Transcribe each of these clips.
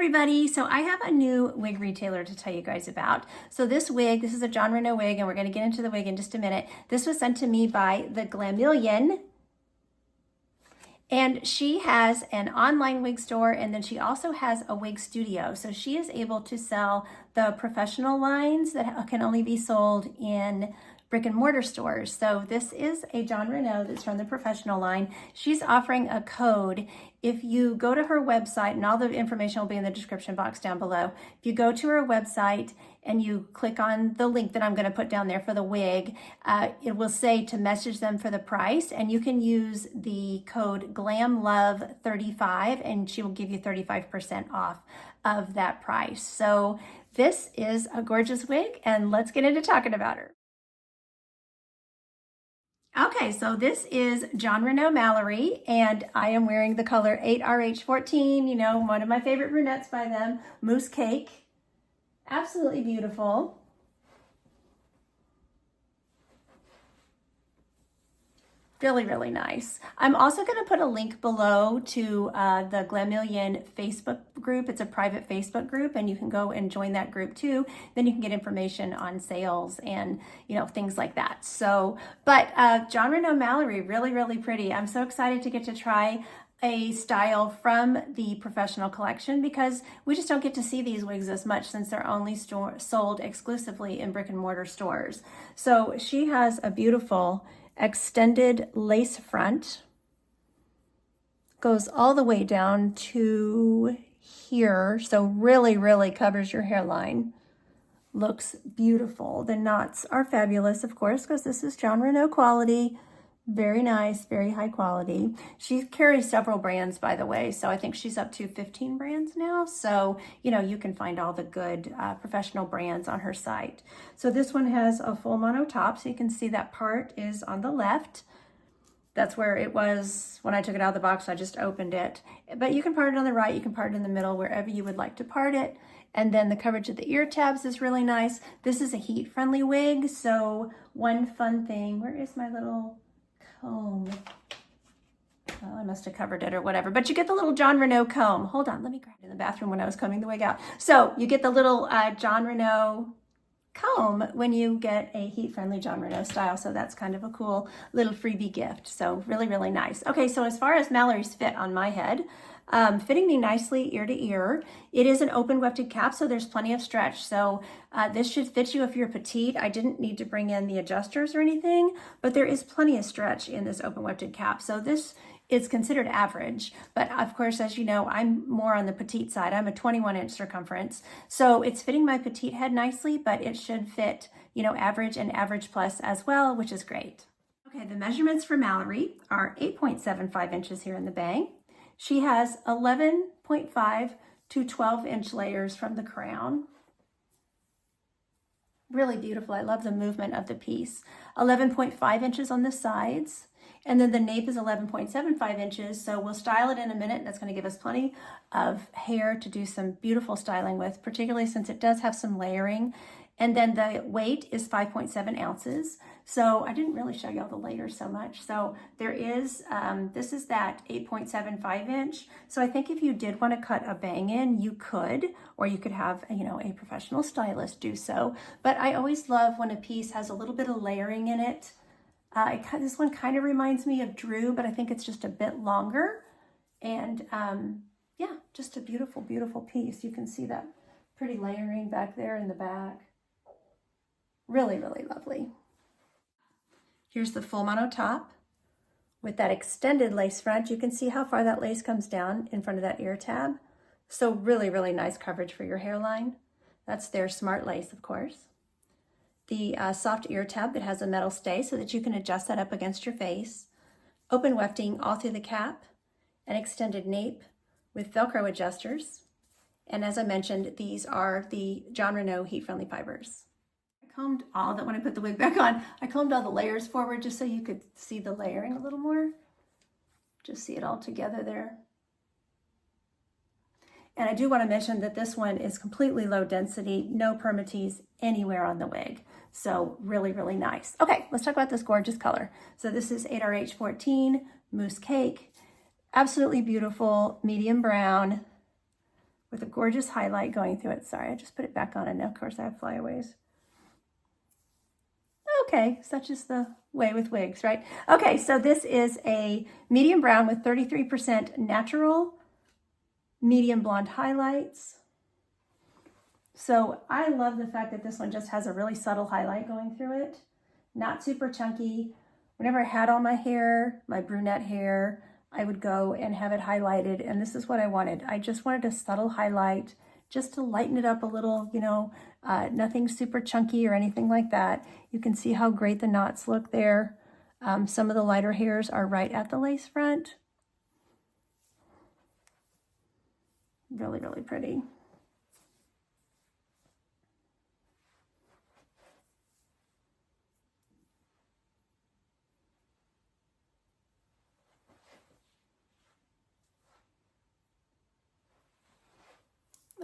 everybody. So I have a new wig retailer to tell you guys about. So this wig, this is a Jon Renau wig, and we're going to get into the wig in just a minute. This was sent to me by the Glameleon, and she has an online wig store, and then she also has a wig studio. So she is able to sell the professional lines that can only be sold in brick and mortar stores. So this is a Jon Renau that's from the professional line. She's offering a code. If you go to her website, and all the information will be in the description box down below. If you go to her website and you click on the link that I'm going to put down there for the wig, it will say to message them for the price, and you can use the code GLAMLOVE35 and she will give you 35% off of that price. So this is a gorgeous wig, and let's get into talking about her. Okay, so this is Jon Renau Mallory, and I am wearing the color 8RH14, you know, one of my favorite brunettes by them, Mousse Cake. Absolutely beautiful. Really, really nice. I'm also going to put a link below to the Glameleon Facebook group. It's a private Facebook group, and you can go and join that group too. Then you can get information on sales and, you know, things like that. So, but Jon Renau Mallory, really, really pretty. I'm so excited to get to try a style from the professional collection, because we just don't get to see these wigs as much since they're only sold exclusively in brick and mortar stores. So she has a beautiful extended lace front, goes all the way down to here, so really, really covers your hairline. Looks beautiful. The knots are fabulous, of course, because this is Jon Renau quality. Very nice, very high quality. She carries several brands, by the way, so I think she's up to 15 brands now. So, you know, you can find all the good professional brands on her site. So this one has a full mono top, so you can see that part is on the left. That's where it was when I took it out of the box. I just opened it. But you can part it on the right, you can part it in the middle, wherever you would like to part it. And then the coverage of the ear tabs is really nice. This is a heat-friendly wig, so one fun thing, where is my little comb? Well, I must have covered it or whatever, but you get the little Jon Renau comb. Hold on, let me grab it in the bathroom when I was combing the wig out. So you get the little Jon Renau comb when you get a heat-friendly Jon Renau style. So that's kind of a cool little freebie gift. So really, really nice. Okay, so as far as Mallory's fit on my head, fitting me nicely ear to ear. It is an open wefted cap, so there's plenty of stretch. So this should fit you if you're petite. I didn't need to bring in the adjusters or anything, but there is plenty of stretch in this open wefted cap. So this is considered average, but of course, as you know, I'm more on the petite side. I'm a 21-inch circumference. So it's fitting my petite head nicely, but it should fit, you know, average and average plus as well, which is great. Okay, the measurements for Mallory are 8.75 inches here in the bang. She has 11.5 to 12-inch layers from the crown. Really beautiful. I love the movement of the piece. 11.5 inches on the sides. And then the nape is 11.75 inches. So we'll style it in a minute. That's going to give us plenty of hair to do some beautiful styling with, particularly since it does have some layering. And then the weight is 5.7 ounces. So I didn't really show you all the layers so much. So there is, this is that 8.75 inch. So I think if you did want to cut a bang in, you could, or you could have, you know, a professional stylist do so. But I always love when a piece has a little bit of layering in it. This one kind of reminds me of Drew, but I think it's just a bit longer. And yeah, just a beautiful, beautiful piece. You can see that pretty layering back there in the back. Really, really lovely. Here's the full mono top with that extended lace front. You can see how far that lace comes down in front of that ear tab. So really, really nice coverage for your hairline. That's their smart lace, of course. The soft ear tab that has a metal stay so that you can adjust that up against your face. Open wefting all through the cap. An extended nape with Velcro adjusters. And as I mentioned, these are the Jon Renau heat-friendly fibers. Combed all that when I put the wig back on. I combed all the layers forward just so you could see the layering a little more. Just see it all together there. And I do want to mention that this one is completely low density, no permatease anywhere on the wig. So really, really nice. Okay, let's talk about this gorgeous color. So this is 8RH14, Mousse Cake. Absolutely beautiful, medium brown. with a gorgeous highlight going through it. Sorry, I just put it back on, and of course I have flyaways. Okay, such is the way with wigs, right? Okay, so this is a medium brown with 33% natural medium blonde highlights. So I love the fact that this one just has a really subtle highlight going through it. Not super chunky. Whenever I had all my hair, my brunette hair, I would go and have it highlighted, and this is what I wanted. I just wanted a subtle highlight just to lighten it up a little, you know, nothing super chunky or anything like that. You can see how great the knots look there. Some of the lighter hairs are right at the lace front. Really, really pretty.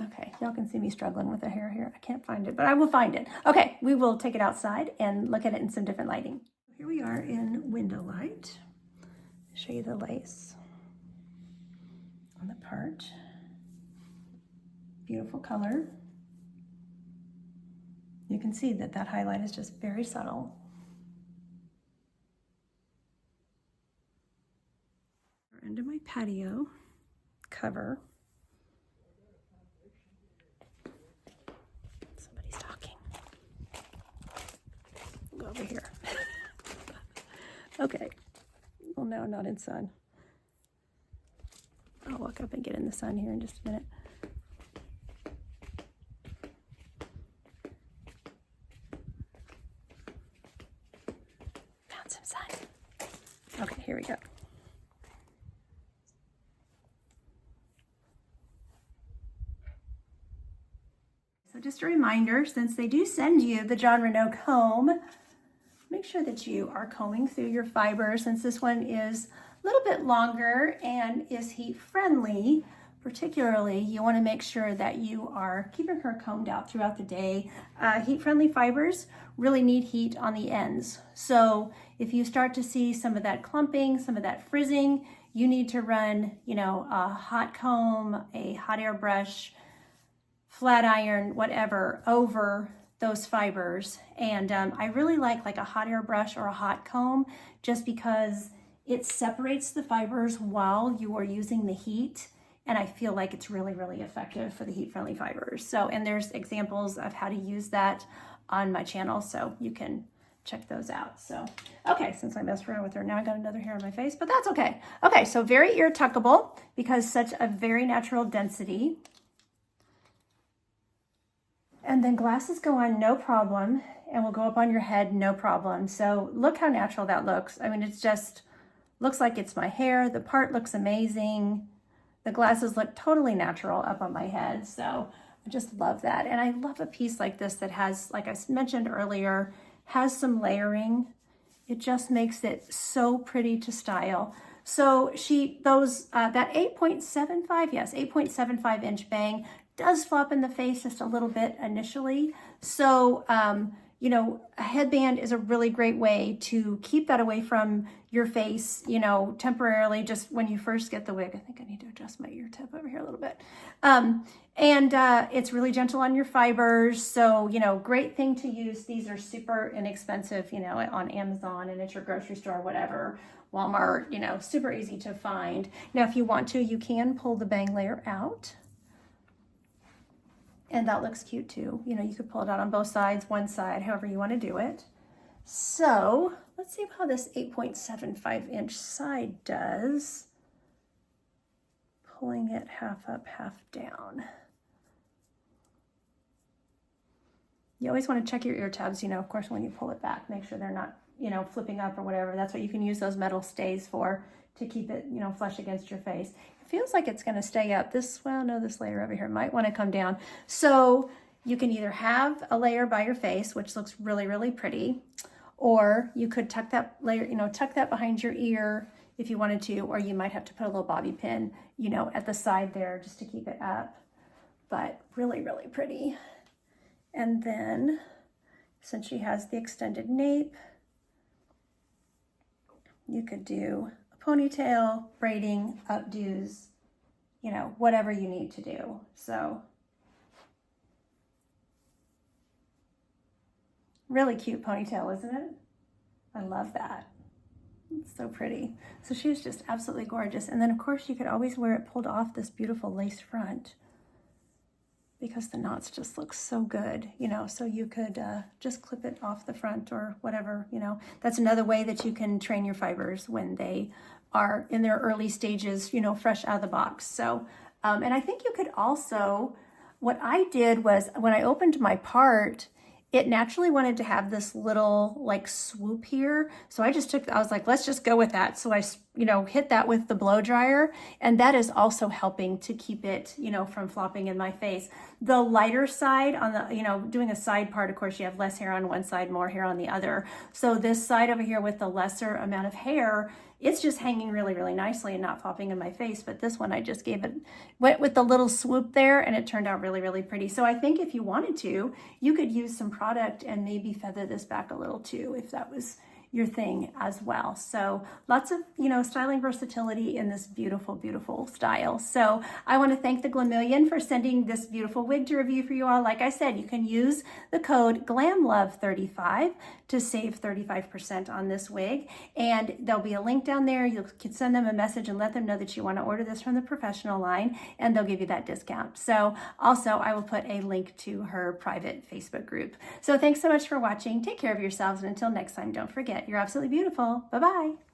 Okay, y'all can see me struggling with the hair here. I can't find it, but I will find it. Okay, we will take it outside and look at it in some different lighting. Here we are in window light. I'll show you the lace on the part. Beautiful color. You can see that that highlight is just very subtle. Into my patio cover. Somebody's talking. Go over here. Okay. Well, no, not in sun. I'll walk up and get in the sun here in just a minute. Found some sun. Okay, here we go. So just a reminder, since they do send you the Jon Renau comb, make sure that you are combing through your fibers. Since this one is a little bit longer and is heat friendly, particularly, you want to make sure that you are keeping her combed out throughout the day. Heat friendly fibers really need heat on the ends. So if you start to see some of that clumping, some of that frizzing, you need to run, you know, a hot comb, a hot air brush, flat iron, whatever, over those fibers. And I really like a hot air brush or a hot comb, just because it separates the fibers while you are using the heat. And I feel like it's really, really effective for the heat-friendly fibers. So, and there's examples of how to use that on my channel, so you can check those out. So, okay, since I messed around with her, now I got another hair on my face, but that's okay. Okay, so very ear tuckable because such a very natural density. And then glasses go on no problem, and will go up on your head no problem. So look how natural that looks. I mean, it's just looks like it's my hair. The part looks amazing. The glasses look totally natural up on my head. So I just love that. And I love a piece like this that has, like I mentioned earlier, has some layering. It just makes it so pretty to style. So that 8.75, yes, 8.75 inch bang does flop in the face just a little bit initially. So, you know, a headband is a really great way to keep that away from your face, you know, temporarily, just when you first get the wig. I think I need to adjust my ear tip over here a little bit. It's really gentle on your fibers. So, you know, great thing to use. These are super inexpensive, you know, on Amazon and at your grocery store, whatever, Walmart, you know, super easy to find. Now, if you want to, you can pull the bang layer out. And that looks cute too. You know, you could pull it out on both sides, one side, however you want to do it. So let's see how this 8.75 inch side does. Pulling it half up, half down. You always want to check your ear tabs, you know, of course, when you pull it back, make sure they're not, you know, flipping up or whatever. That's what you can use those metal stays for, to keep it, you know, flush against your face. Feels like it's going to stay up. This, well, no, this layer over here might want to come down. So you can either have a layer by your face, which looks really, really pretty, or you could tuck that layer, you know, tuck that behind your ear if you wanted to, or you might have to put a little bobby pin, you know, at the side there just to keep it up. But really, really pretty. And then, since she has the extended nape, you could do ponytail, braiding, updos, you know, whatever you need to do. So really cute ponytail, isn't it? I love that. It's so pretty. So she's just absolutely gorgeous. And then of course you could always wear it pulled off this beautiful lace front, because the knots just look so good, you know, so you could just clip it off the front or whatever, you know. That's another way that you can train your fibers when they are in their early stages, you know, fresh out of the box. So, and I think you could also, what I did was when I opened my part, it naturally wanted to have this little like swoop here. So I was like, let's just go with that. So I, you know, hit that with the blow dryer, and that is also helping to keep it, you know, from flopping in my face. The lighter side on the, you know, doing a side part, of course, you have less hair on one side, more hair on the other. So this side over here with the lesser amount of hair, it's just hanging really, really nicely and not flopping in my face. But this one, I just went with the little swoop there, and it turned out really, really pretty. So I think if you wanted to, you could use some product and maybe feather this back a little too, if that was your thing as well. So lots of, you know, styling versatility in this beautiful, beautiful style. So I want to thank the Glameleon for sending this beautiful wig to review for you all. Like I said, you can use the code GLAMLOVE35 to save 35% on this wig. And there'll be a link down there. You can send them a message and let them know that you want to order this from the professional line, and they'll give you that discount. So also I will put a link to her private Facebook group. So thanks so much for watching. Take care of yourselves. And until next time, don't forget, you're absolutely beautiful. Bye-bye.